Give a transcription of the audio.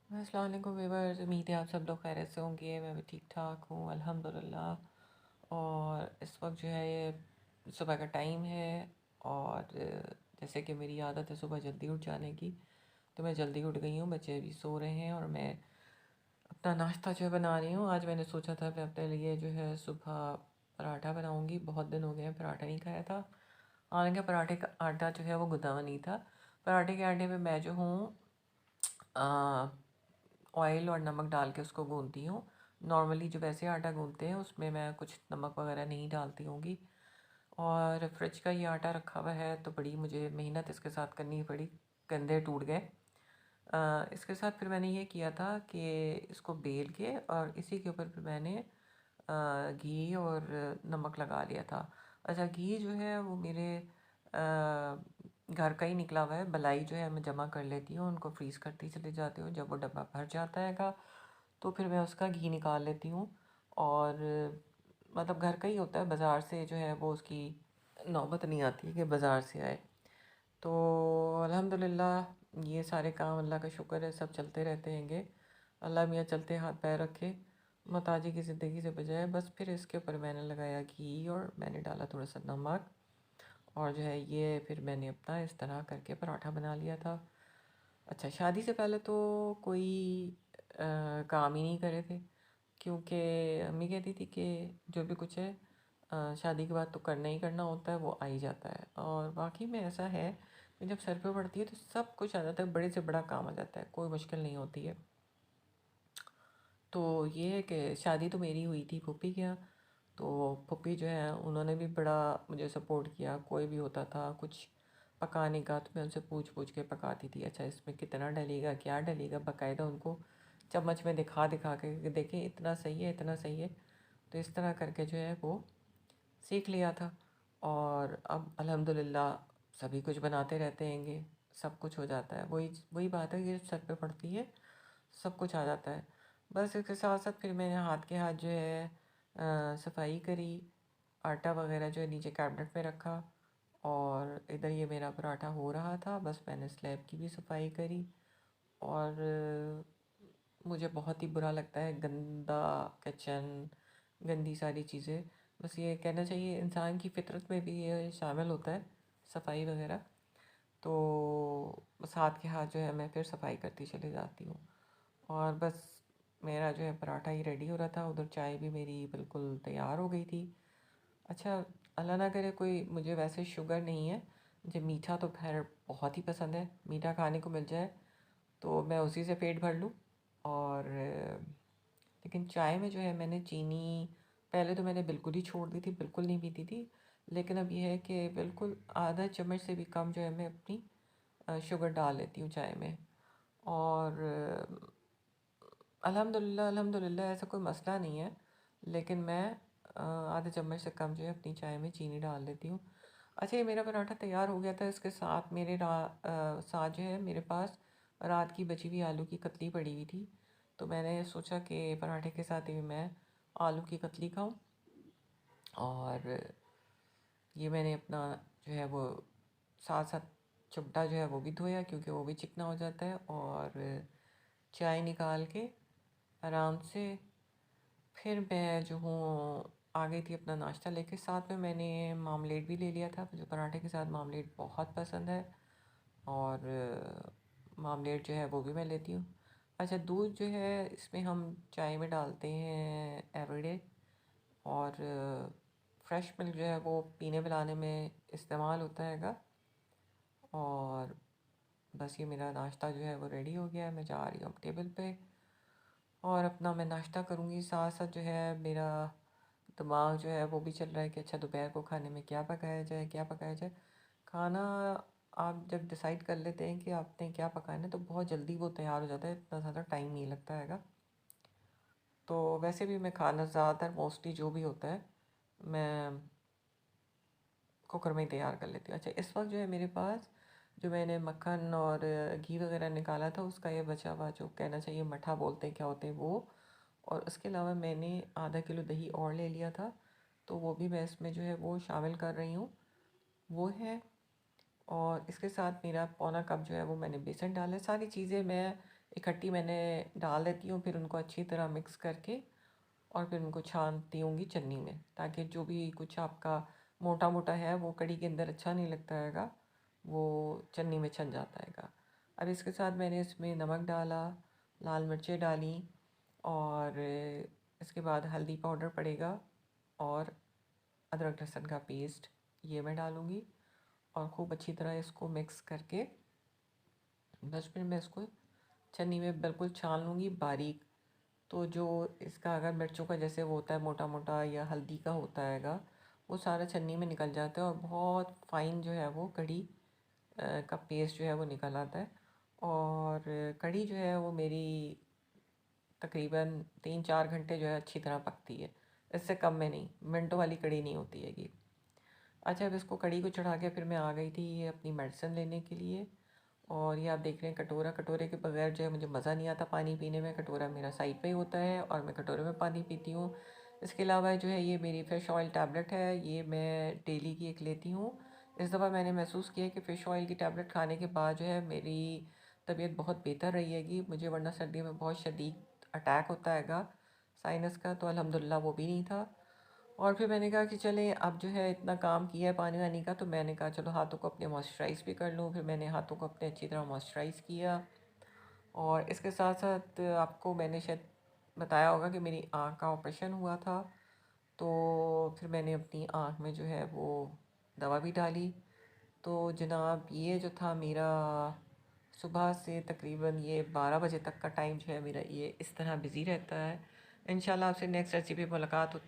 अस्सलाम वालेकुम व्यूअर्स। उम्मीद है आप सब लोग खैरियत से होंगे। मैं भी ठीक ठाक हूँ अल्हम्दुलिल्लाह। और इस वक्त जो है ये सुबह का टाइम है। और जैसे कि मेरी आदत है सुबह जल्दी उठ जाने की, तो मैं जल्दी उठ गई हूँ। बच्चे अभी सो रहे हैं और मैं अपना नाश्ता जो है बना रही हूँ। आज मैंने सोचा था मैं अपने लिए जो है सुबह पराठा बनाऊँगी। बहुत दिन हो गए हैं पराठा नहीं खाया था। हालांकि पराठे का आटा जो है वो गुदा हुआ नहीं था। पराठे के आटे में मैं जो हूँ ऑयल और नमक डाल के उसको गूँथती हूँ। नॉर्मली जो वैसे आटा गूँथते हैं उसमें मैं कुछ नमक वगैरह नहीं डालती होंगी। और फ्रिज का ये आटा रखा हुआ है तो बड़ी मुझे मेहनत इसके साथ करनी पड़ी, कंधे टूट गए। इसके साथ फिर मैंने ये किया था कि इसको बेल के और इसी के ऊपर फिर मैंने घी और नमक लगा लिया था। अच्छा, घी जो है वो मेरे घर का ही निकला हुआ है। मलाई जो है मैं जमा कर लेती हूँ, उनको फ्रीज़ करती चली जाती हूँ। जब वो डब्बा भर जाता है तो फिर मैं उसका घी निकाल लेती हूँ। और मतलब घर का ही होता है, बाज़ार से जो है वो उसकी नौबत नहीं आती कि बाज़ार से आए। तो अल्हम्दुलिल्लाह ये सारे काम अल्लाह का शुक्र है सब चलते रहते हैंगे। अल्लाह मियाँ चलते हाथ पैर रखे, मोहताजी की ज़िंदगी से बचाए। बस फिर इसके ऊपर मैंने लगाया घी और मैंने डाला थोड़ा सा नमक। और जो है ये फिर मैंने अपना इस तरह करके पराठा बना लिया था। अच्छा, शादी से पहले तो कोई काम ही नहीं करे थे, क्योंकि अम्मी कहती थी कि जो भी कुछ है शादी के बाद तो करना ही करना होता है, वो आ ही जाता है। और वाकई में ऐसा है कि जब सर पे पड़ती है तो सब कुछ आ जाता है, बड़े से बड़ा काम आ जाता है, कोई मुश्किल नहीं होती है। तो ये है कि शादी तो मेरी हुई थी फूफी के यहाँ। तो फूफी जो है उन्होंने भी बड़ा मुझे सपोर्ट किया। कोई भी होता था कुछ पकाने का तो मैं उनसे पूछ पूछ के पकाती थी। अच्छा, इसमें कितना डलेगा, क्या डलेगा, बाकायदा उनको चम्मच में दिखा दिखा के कि देखें इतना सही है, इतना सही है। तो इस तरह करके जो है वो सीख लिया था। और अब अल्हम्दुलिल्लाह सभी कुछ बनाते रहते हैंगे, सब कुछ हो जाता है। वही वही बात है कि सर पे पड़ती है सब कुछ आ जाता है। बस इसके साथ साथ फिर मैंने हाथ के हाथ जो है सफाई करी। आटा वगैरह जो है नीचे कैबिनेट में रखा। और इधर ये मेरा पराठा हो रहा था, बस मैंने स्लैब की भी सफाई करी। और मुझे बहुत ही बुरा लगता है गंदा किचन, गंदी सारी चीज़ें। बस ये कहना चाहिए इंसान की फितरत में भी ये शामिल होता है, सफाई वगैरह। तो बस हाथ के हाथ जो है मैं फिर सफाई करती चली जाती हूँ। और बस मेरा जो है पराठा ही रेडी हो रहा था, उधर चाय भी मेरी बिल्कुल तैयार हो गई थी। अच्छा, अल्लाह ना करे कोई, मुझे वैसे शुगर नहीं है, मुझे मीठा तो खैर बहुत ही पसंद है। मीठा खाने को मिल जाए तो मैं उसी से पेट भर लूँ। और लेकिन चाय में जो है मैंने चीनी पहले तो मैंने बिल्कुल ही छोड़ दी थी, बिल्कुल नहीं पीती थी। लेकिन अब ये है कि बिल्कुल आधा चम्मच से भी कम जो है मैं अपनी शुगर डाल लेती हूँ चाय में। और अल्हम्दुलिल्लाह अल्हम्दुलिल्लाह ऐसा कोई मसला नहीं है। लेकिन मैं आधे चम्मच से कम जो है अपनी चाय में चीनी डाल देती हूँ। अच्छा, ये मेरा पराठा तैयार हो गया था। इसके साथ साथ जो है मेरे पास रात की बची हुई आलू की कतली पड़ी हुई थी। तो मैंने सोचा कि पराठे के साथ ही मैं आलू की कतली खाऊं। और ये मैंने अपना जो है वो साथ साथ चुपटा जो है वो भी धोया, क्योंकि वो भी चिकना हो जाता है। और चाय निकाल के आराम से फिर मैं जो हूँ आ गई थी अपना नाश्ता लेके। साथ में मैंने मामलेट भी ले लिया था, मुझे पराठे के साथ मामलेट बहुत पसंद है। और मामलेट जो है वो भी मैं लेती हूँ। अच्छा, दूध जो है इसमें हम चाय में डालते हैं एवरीडे। और फ्रेश मिल्क जो है वो पीने पिलाने में इस्तेमाल होता हैगा। और बस ये मेरा नाश्ता जो है वो रेडी हो गया है, मैं जा रही हूँ अब टेबल पे और अपना मैं नाश्ता करूँगी। साथ साथ जो है मेरा दिमाग जो है वो भी चल रहा है कि अच्छा दोपहर को खाने में क्या पकाया जाए, क्या पकाया जाए। खाना आप जब डिसाइड कर लेते हैं कि आपने क्या पकाना है तो बहुत जल्दी वो तैयार हो जाता है, इतना ज़्यादा टाइम नहीं लगता हैगा। तो वैसे भी मैं खाना ज़्यादातर मोस्टली जो भी होता है मैं कुकर में ही तैयार कर लेती हूँ। अच्छा, इस वक्त जो है मेरे पास जो मैंने मक्खन और घी वगैरह निकाला था उसका ये बचा हुआ, जो कहना चाहिए मट्ठा बोलते हैं क्या होते हैं वो। और उसके अलावा मैंने आधा किलो दही और ले लिया था, तो वो भी मैं इसमें जो है वो शामिल कर रही हूँ, वो है। और इसके साथ मेरा पौना कप जो है वो मैंने बेसन डाला है। सारी चीज़ें मैं इकट्ठी मैंने डाल देती हूँ, फिर उनको अच्छी तरह मिक्स करके और फिर उनको छानती होंगी चन्नी में, ताकि जो भी कुछ आपका मोटा मोटा है वो कढ़ी के अंदर अच्छा नहीं लगता हैगा, वो चन्नी में छन जाता हैगा। अब इसके साथ मैंने इसमें नमक डाला, लाल मिर्चें डाली और इसके बाद हल्दी पाउडर पड़ेगा और अदरक लहसुन का पेस्ट ये मैं डालूँगी और खूब अच्छी तरह इसको मिक्स करके बस फिर मैं इसको छन्नी में बिल्कुल छान लूँगी बारीक। तो जो इसका अगर मिर्चों का जैसे वो होता है मोटा मोटा या हल्दी का होता हैगा, वो सारा छन्नी में निकल जाता है और बहुत फ़ाइन जो है वो कढ़ी का पेस्ट जो है वो निकल आता है। और कढ़ी जो है वो मेरी तकरीबन 3-4 घंटे जो है अच्छी तरह पकती है, इससे कम में नहीं, मिनटों वाली कढ़ी नहीं होती हैगी। अच्छा, अब इसको कढ़ी को चढ़ा के फिर मैं आ गई थी ये अपनी मेडिसिन लेने के लिए। और ये आप देख रहे हैं कटोरा, कटोरे के बगैर जो है मुझे मज़ा नहीं आता पानी पीने में, कटोरा मेरा साइड पे ही होता है और मैं कटोरे में पानी पीती हूँ। इसके अलावा जो है ये मेरी फ़िश ऑयल टैबलेट है, ये मैं डेली की एक लेती हूँ। इस दफ़ा मैंने महसूस किया कि फ़िश ऑयल की टैबलेट खाने के बाद जो है मेरी तबीयत बहुत बेहतर रही हैगी मुझे, वरना सर्दी में बहुत शदीद अटैक होता हैगा साइनस का, तो अल्हम्दुलिल्लाह वो भी नहीं था। और फिर मैंने कहा कि चलें, अब जो है इतना काम किया है पानी वानी का, तो मैंने कहा चलो हाथों को अपने मॉइस्चराइज़ भी कर लूँ। फिर मैंने हाथों को अपने अच्छी तरह मॉइस्चराइज़ किया और इसके साथ साथ आपको मैंने शायद बताया होगा कि मेरी आँख का ऑपरेशन हुआ था, तो फिर मैंने अपनी आँख में जो है वो दवा भी डाली। तो जनाब ये जो था मेरा सुबह से तकरीबन ये 12 बजे तक का टाइम जो है मेरा ये इस तरह बिज़ी रहता है। इंशाल्लाह आपसे नेक्स्ट रेसिपी मुलाकात